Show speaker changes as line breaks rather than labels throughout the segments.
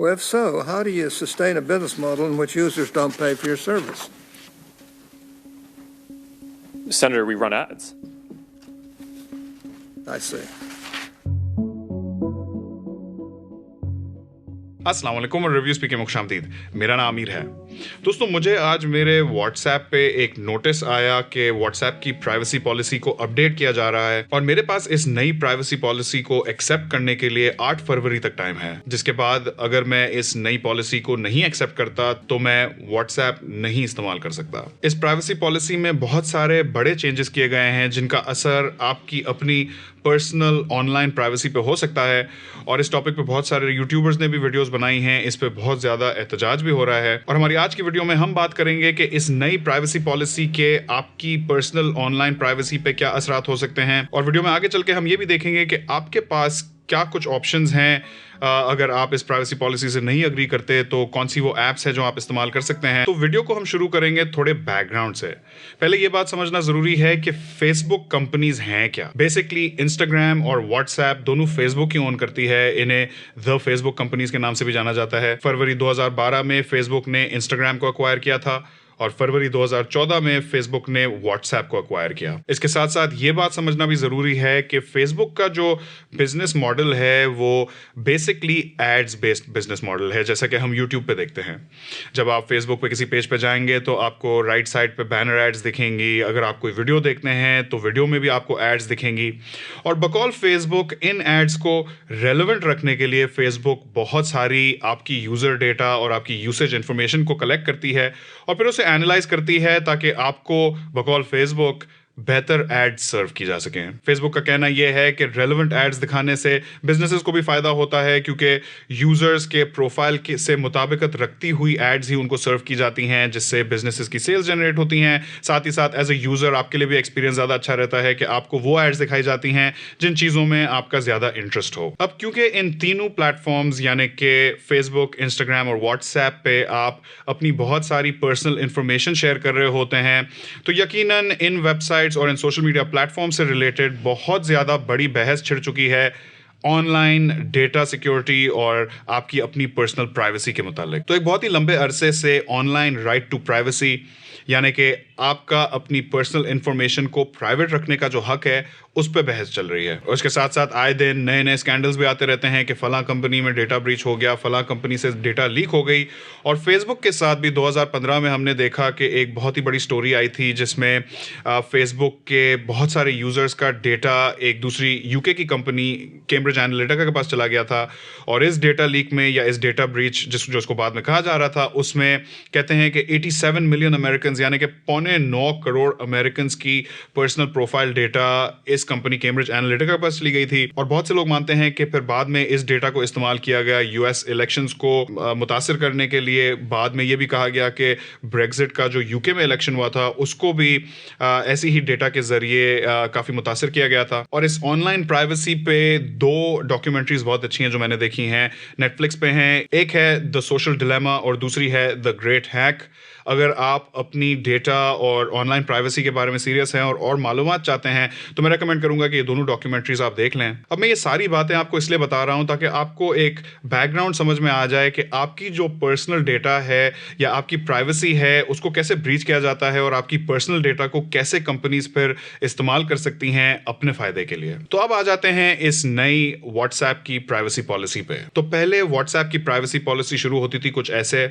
Well, if so, how do you sustain a business model in which users don't pay for your service?
Senator, we run ads.
I see.
अस्सलाम वालेकुम और review speak के खुशामदीद। मेरा नाम आमिर है। दोस्तों, मुझे आज मेरे व्हाट्सएप पे एक नोटिस आया कि व्हाट्सएप की प्राइवेसी पॉलिसी को अपडेट किया जा रहा है और मेरे पास इस नई प्राइवेसी पॉलिसी को एक्सेप्ट करने के लिए 8 फरवरी तक टाइम है, जिसके बाद अगर मैं इस नई पॉलिसी को नहीं एक्सेप्ट करता तो मैं व्हाट्सएप नहीं इस्तेमाल कर सकता। इस प्राइवेसी पॉलिसी में बहुत सारे बड़े चेंजेस किए गए हैं जिनका असर आपकी अपनी पर्सनल ऑनलाइन प्राइवेसी पे हो सकता है और इस टॉपिक पे बहुत सारे यूट्यूबर्स ने भी वीडियोस बनाई हैं। इस पे बहुत ज़्यादा एहतजाज भी हो रहा है और हमारी आज की वीडियो में हम बात करेंगे कि इस नई प्राइवेसी पॉलिसी के आपकी पर्सनल ऑनलाइन प्राइवेसी पे क्या असरात हो सकते हैं। और वीडियो में आगे चल के हम ये भी देखेंगे कि आपके पास क्या कुछ ऑप्शंस हैं अगर आप इस प्राइवेसी पॉलिसी से नहीं अग्री करते तो कौन सी वो एप्स है जो आप इस्तेमाल कर सकते हैं। तो वीडियो को हम शुरू करेंगे थोड़े बैकग्राउंड से। पहले ये बात समझना जरूरी है कि फेसबुक कंपनीज हैं क्या। बेसिकली इंस्टाग्राम और व्हाट्सएप दोनों फेसबुक ही ओन करती है। इन्हें द फेसबुक कंपनीज के नाम से भी जाना जाता है। फरवरी 2012 में फेसबुक ने इंस्टाग्राम को अक्वायर किया था और फरवरी 2014 में फेसबुक ने व्हाट्सएप को अक्वायर किया। इसके साथ साथ ये बात समझना भी जरूरी है कि फेसबुक का जो बिजनेस मॉडल है वो basically ads based business model है, जैसा कि हम यूट्यूब पे देखते हैं। जब आप फेसबुक पे किसी पेज पे जाएंगे तो आपको राइट साइड पे बैनर एड्स दिखेंगी। अगर आप कोई वीडियो देखते हैं तो वीडियो में भी आपको एड्स दिखेंगी और बकौल फेसबुक इन एड्स को रेलेवेंट रखने के लिए फेसबुक बहुत सारी आपकी यूजर डेटा और आपकी यूसेज इंफॉर्मेशन को कलेक्ट करती है और फिर उसे एनालाइज करती है ताकि आपको बकौल फेसबुक बेहतर एड्स सर्व की जा सकें। फेसबुक का कहना यह है कि रेलेवेंट एड्स दिखाने से बिजनेसेस को भी फायदा होता है क्योंकि यूजर्स के प्रोफाइल से मुताबिकत रखती हुई एड्स ही उनको सर्व की जाती हैं, जिससे बिजनेसेस की सेल्स जनरेट होती हैं। साथ ही साथ एज ए यूजर आपके लिए भी एक्सपीरियंस ज़्यादा अच्छा रहता है कि आपको वो एड्स दिखाई जाती हैं जिन चीज़ों में आपका ज़्यादा इंटरेस्ट हो। अब क्योंकि इन तीनों प्लेटफॉर्म्स यानी कि फेसबुक, इंस्टाग्राम और व्हाट्सएप पे आप अपनी बहुत सारी पर्सनल इंफॉर्मेशन शेयर कर रहे होते हैं तो यकीनन इन वेबसाइट और इन सोशल मीडिया प्लेटफॉर्म से रिलेटेड बहुत ज़्यादा बड़ी बहस छिड़ चुकी है ऑनलाइन डेटा सिक्योरिटी और आपकी अपनी पर्सनल प्राइवेसी के मुतालिक। तो एक बहुत ही लंबे अरसे से ऑनलाइन राइट टू प्राइवेसी यानी कि आपका अपनी पर्सनल इंफॉर्मेशन को प्राइवेट रखने का जो हक है उस पर बहस चल रही है। और उसके साथ साथ आए दिन नए नए स्कैंडल्स भी आते रहते हैं कि फलां कंपनी में डेटा ब्रीच हो गया, फलां कंपनी से डेटा लीक हो गई। और फेसबुक के साथ भी 2015 में हमने देखा कि एक बहुत ही बड़ी स्टोरी आई थी जिसमें फेसबुक के बहुत सारे यूजर्स का डेटा एक दूसरी यूके की कंपनी कैम्ब्रिज एनालिटिका के पास चला गया था और इस डेटा लीक में या इस डेटा ब्रीच जिसको बाद में कहा जा रहा था उसमें कहते हैं कि 87 मिलियन अमेरिकन यानी कि 9.25 करोड़ अमेरिकन की पर्सनल प्रोफाइल डेटा इस कंपनी कैम्ब्रिज एनालिटिका के पास चली गई थी। और बहुत से लोग मानते हैं कि फिर बाद में इस डेटा को इस्तेमाल किया गया यूएस इलेक्शंस को मुतासिर करने के लिए। बाद में यह भी कहा गया कि ब्रेक्जिट का जो यूके में इलेक्शन हुआ था उसको भी ऐसी ही डेटा के जरिए काफी मुतासिर किया गया था। और इस ऑनलाइन प्राइवेसी पे 2 डॉक्यूमेंट्रीज बहुत अच्छी हैं जो मैंने देखी हैं, नेटफ्लिक्स पे हैं। एक है द सोशल डिलेमा और दूसरी है द ग्रेट हैक। अगर आप अपनी डेटा और ऑनलाइन प्राइवेसी के बारे में सीरियस हैं और मालूमात चाहते हैं तो मैं रेकमेंड करूंगा कि ये दोनों डॉक्यूमेंट्रीज आप देख लें। अब मैं ये सारी बातें आपको इसलिए बता रहा हूं ताकि आपको एक बैकग्राउंड समझ में आ जाए कि आपकी जो पर्सनल डेटा है या आपकी प्राइवेसी है उसको कैसे ब्रीच किया जाता है और आपकी पर्सनल डेटा को कैसे कंपनीज फिर इस्तेमाल कर सकती हैं अपने फायदे के लिए। तो अब आ जाते हैं इस नई व्हाट्सएप की प्राइवेसी पॉलिसी पे। तो पहले व्हाट्सएप की प्राइवेसी पॉलिसी शुरू होती थी कुछ ऐसे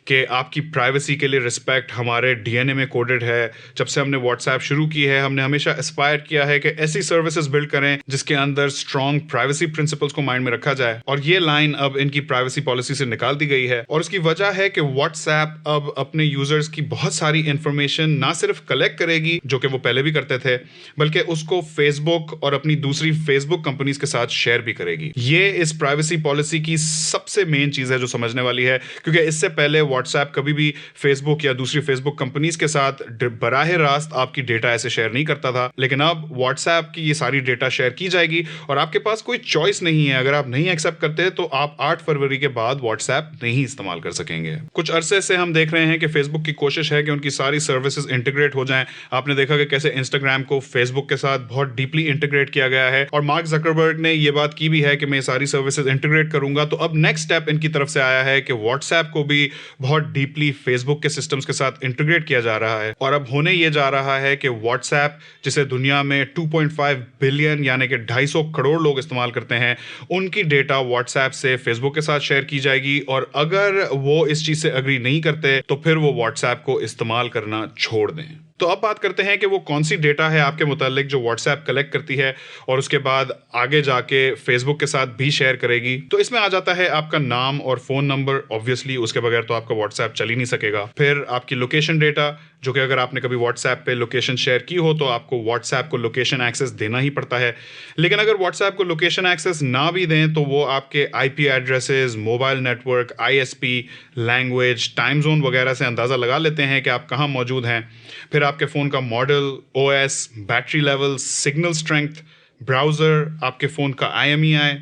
कि आपकी प्राइवेसी के लिए रिस्पेक्ट हमारे डीएनए में कोडेड है। जब से हमने व्हाट्सएप शुरू की है हमने हमेशा एस्पायर किया है कि ऐसी सर्विसेज बिल्ड करें जिसके अंदर स्ट्रॉन्ग प्राइवेसी प्रिंसिपल्स को माइंड में रखा जाए और ये लाइन अब इनकी प्राइवेसी पॉलिसी से निकाल दी गई है। और उसकी वजह है कि व्हाट्सएप अब अपने यूजर्स की बहुत सारी इंफॉर्मेशन ना सिर्फ कलेक्ट करेगी जो कि वो पहले भी करते थे, बल्कि उसको फेसबुक और अपनी दूसरी फेसबुक कंपनीज के साथ शेयर भी करेगी। ये इस प्राइवेसी पॉलिसी की सबसे मेन चीज है जो समझने वाली है, क्योंकि इससे पहले व्हाट्सएप कभी भी फेसबुक या दूसरी फेसबुक कंपनीज के साथ बराह रास्त आपकी डेटा ऐसे शेयर नहीं करता था, लेकिन अब व्हाट्सएप व्हाट्सएप की ये सारी डेटा शेयर की जाएगी और आपके पास कोई चॉइस नहीं है। अगर आप नहीं एक्सेप्ट करते तो आप 8 फरवरी के बाद व्हाट्सएप नहीं इस्तेमाल कर सकेंगे। कुछ अरसे से हम देख रहे हैं कि फेसबुक की कोशिश है कि उनकी सारी सर्विसेज इंटीग्रेट हो जाएं। आपने देखा कि कैसे इंस्टाग्राम को फेसबुक के साथ बहुत डीपली इंटीग्रेट किया गया है और मार्क जकरबर्ग ने ये बात की भी है कि मैं सारी सर्विसेज इंटीग्रेट करूंगा। तो अब नेक्स्ट स्टेप इनकी तरफ से आया है कि व्हाट्सएप को भी बहुत डीपली फेसबुक के सिस्टम्स के साथ इंटीग्रेट किया जा रहा है और अब होने ये जा रहा है कि व्हाट्सएप, जिसे दुनिया में 2.5 बिलियन यानी कि 250 करोड़ लोग इस्तेमाल करते हैं, उनकी डेटा व्हाट्सएप से फेसबुक के साथ शेयर की जाएगी और अगर वो इस चीज से अग्री नहीं करते तो फिर वो व्हाट्सएप को इस्तेमाल करना छोड़ दें। तो अब बात करते हैं कि वो कौन सी डेटा है आपके मुतालिक जो व्हाट्सएप कलेक्ट करती है और उसके बाद आगे जाके फेसबुक के साथ भी शेयर करेगी। तो इसमें आ जाता है आपका नाम और फोन नंबर, ऑब्वियसली उसके बगैर तो आपका व्हाट्सएप चल ही नहीं सकेगा। फिर आपकी लोकेशन डेटा, जो कि अगर आपने कभी व्हाट्सएप पे लोकेशन शेयर की हो तो आपको व्हाट्सएप को लोकेशन एक्सेस देना ही पड़ता है। लेकिन अगर व्हाट्सएप को लोकेशन एक्सेस ना भी दें तो वो आपके IP addresses, mobile network, ISP, language, time zone वगैरह से अंदाज़ा लगा लेते हैं कि आप कहाँ मौजूद हैं। फिर आपके फ़ोन का model, OS, battery level, signal strength, browser, आपके फ़ोन का IMEI,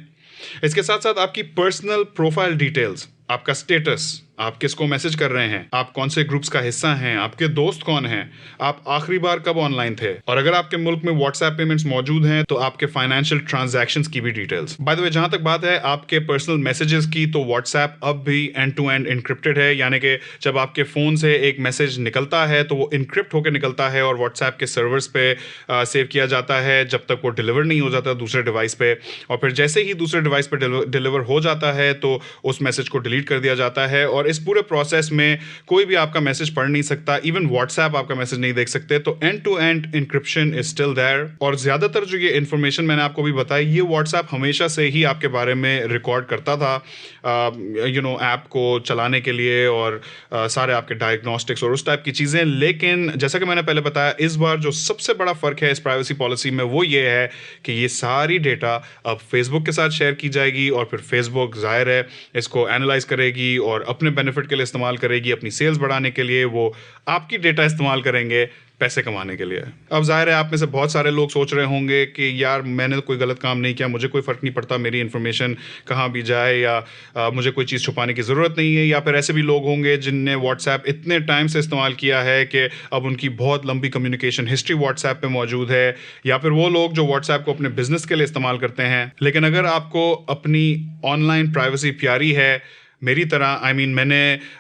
इसके साथ साथ आपकी पर्सनल प्रोफाइल डिटेल्स, आपका स्टेटस, आप किसको मैसेज कर रहे हैं, आप कौन से ग्रुप्स का हिस्सा हैं, आपके दोस्त कौन हैं, आप आखिरी बार कब ऑनलाइन थे और अगर आपके मुल्क में व्हाट्सएप पेमेंट्स मौजूद हैं तो आपके फाइनेंशियल ट्रांजैक्शंस की भी डिटेल्स। बाय द वे, जहां तक बात है आपके पर्सनल मैसेजेस की, तो व्हाट्सएप अब भी एंड टू एंड इनक्रिप्टेड है, यानी कि जब आपके फ़ोन से एक मैसेज निकलता है तो वो इनक्रिप्ट होकर निकलता है और व्हाट्सएप के सर्वर्स पे सेव किया जाता है जब तक वो डिलीवर नहीं हो जाता दूसरे डिवाइस पे, और फिर जैसे ही दूसरे डिवाइस पे डिलीवर हो जाता है तो उस मैसेज को डिलीट कर दिया जाता है और इस पूरे प्रोसेस में कोई भी आपका मैसेज पढ़ नहीं सकता, इवन व्हाट्सएप आपका मैसेज नहीं देख सकते। तो end to end encryption is still there और ज्यादातर जो ये इन्फॉर्मेशन मैंने आपको भी बताई, ये व्हाट्सएप हमेशा से ही आपके बारे में रिकॉर्ड करता था ऐप को चलाने के लिए और सारे आपके डायग्नोस्टिक्स और उस टाइप की चीज़ें। लेकिन जैसा कि मैंने पहले बताया, इस बार जो सबसे बड़ा फ़र्क है इस प्राइवेसी पॉलिसी में वो ये है कि ये सारी डेटा अब फेसबुक के साथ शेयर की जाएगी और फिर फेसबुक ज़ाहिर है इसको एनालाइज करेगी और अपने बेनिफिट के लिए इस्तेमाल करेगी, अपनी सेल्स बढ़ाने के लिए वो आपकी डेटा इस्तेमाल करेंगे पैसे कमाने के लिए। अब जाहिर है आप में से बहुत सारे लोग सोच रहे होंगे कि यार मैंने तो कोई गलत काम नहीं किया, मुझे कोई फ़र्क नहीं पड़ता मेरी इन्फॉर्मेशन कहाँ भी जाए या मुझे कोई चीज़ छुपाने की ज़रूरत नहीं है। या फिर ऐसे भी लोग होंगे जिनने व्हाट्सएप इतने टाइम से इस्तेमाल किया है कि अब उनकी बहुत लंबी कम्युनिकेशन हिस्ट्री व्हाट्सएप पे मौजूद है। या फिर वो लोग जो व्हाट्सएप को अपने बिजनेस के लिए इस्तेमाल करते हैं। लेकिन अगर आपको अपनी ऑनलाइन प्राइवेसी प्यारी है मेरी तरह, मैंने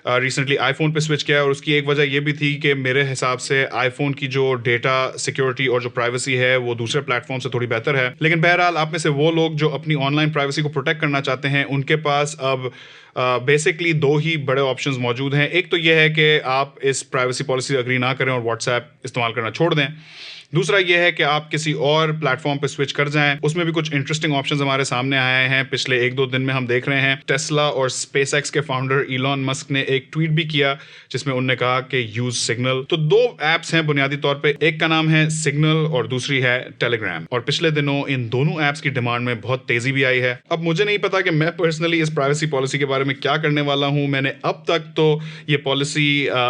रिसेंटली आईफोन पे स्विच किया और उसकी एक वजह ये भी थी कि मेरे हिसाब से आईफोन की जो डेटा सिक्योरिटी और जो प्राइवेसी है वो दूसरे प्लेटफॉर्म से थोड़ी बेहतर है। लेकिन बहरहाल आप में से वो लोग जो अपनी ऑनलाइन प्राइवेसी को प्रोटेक्ट करना चाहते हैं उनके पास अब बेसिकली दो ही बड़े ऑप्शंस मौजूद हैं। एक तो ये है कि आप इस प्राइवेसी पॉलिसी अग्री ना करें और व्हाट्सएप इस्तेमाल करना छोड़ दें। दूसरा ये है कि आप किसी और प्लेटफॉर्म पे स्विच कर जाएं। उसमें भी कुछ इंटरेस्टिंग ऑप्शंस हमारे सामने आए हैं पिछले 1-2 दिन में। हम देख रहे हैं टेस्ला और स्पेसएक्स के फाउंडर इलॉन मस्क ने एक ट्वीट भी किया जिसमें उन्होंने कहा कि यूज सिग्नल। तो 2 ऐप्स हैं बुनियादी तौर पे, एक का नाम है सिग्नल और दूसरी है टेलीग्राम। और पिछले दिनों इन दोनों ऐप्स की डिमांड में बहुत तेजी भी आई है। अब मुझे नहीं पता कि मैं पर्सनली इस प्राइवेसी पॉलिसी के बारे में क्या करने वाला हूं। मैंने अब तक तो ये पॉलिसी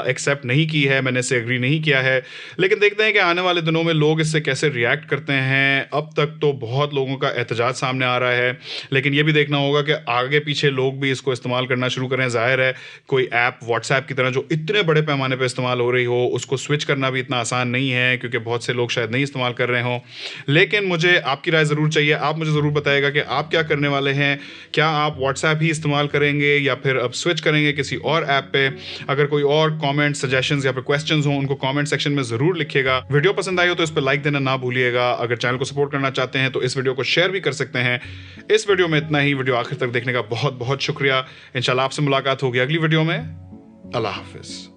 एक्सेप्ट नहीं की है, मैंने इसे एग्री नहीं किया है। लेकिन देखते हैं कि आने वाले दिनों में लोग इससे कैसे रिएक्ट करते हैं। अब तक तो बहुत लोगों का एहतजाज सामने आ रहा है, लेकिन ये भी देखना होगा कि आगे पीछे लोग भी इसको इस्तेमाल करना शुरू करें। जाहिर है कोई ऐप व्हाट्सएप की तरह जो इतने बड़े पैमाने पर इस्तेमाल हो रही हो उसको स्विच करना भी इतना आसान नहीं है क्योंकि बहुत से लोग शायद नहीं इस्तेमाल कर रहे हों। लेकिन मुझे आपकी राय ज़रूर चाहिए। आप मुझे ज़रूर बताइएगा कि आप क्या करने वाले हैं। क्या आप व्हाट्सएप ही इस्तेमाल करेंगे या फिर अब स्विच करेंगे किसी और ऐप पे? अगर कोई और कॉमेंट, सजेशंस या फिर क्वेश्चंस हों उनको कॉमेंट सेक्शन में ज़रूर लिखिएगा। वीडियो पसंद आई हो तो इस पर लाइक देना ना भूलिएगा। अगर चैनल को सपोर्ट करना चाहते हैं तो इस वीडियो को शेयर भी कर सकते हैं। इस वीडियो में इतना ही। वीडियो आखिर तक देखने का बहुत बहुत शुक्रिया। इंशाल्लाह आपसे मुलाकात होगी अगली वीडियो में। अल्लाह हाफिज।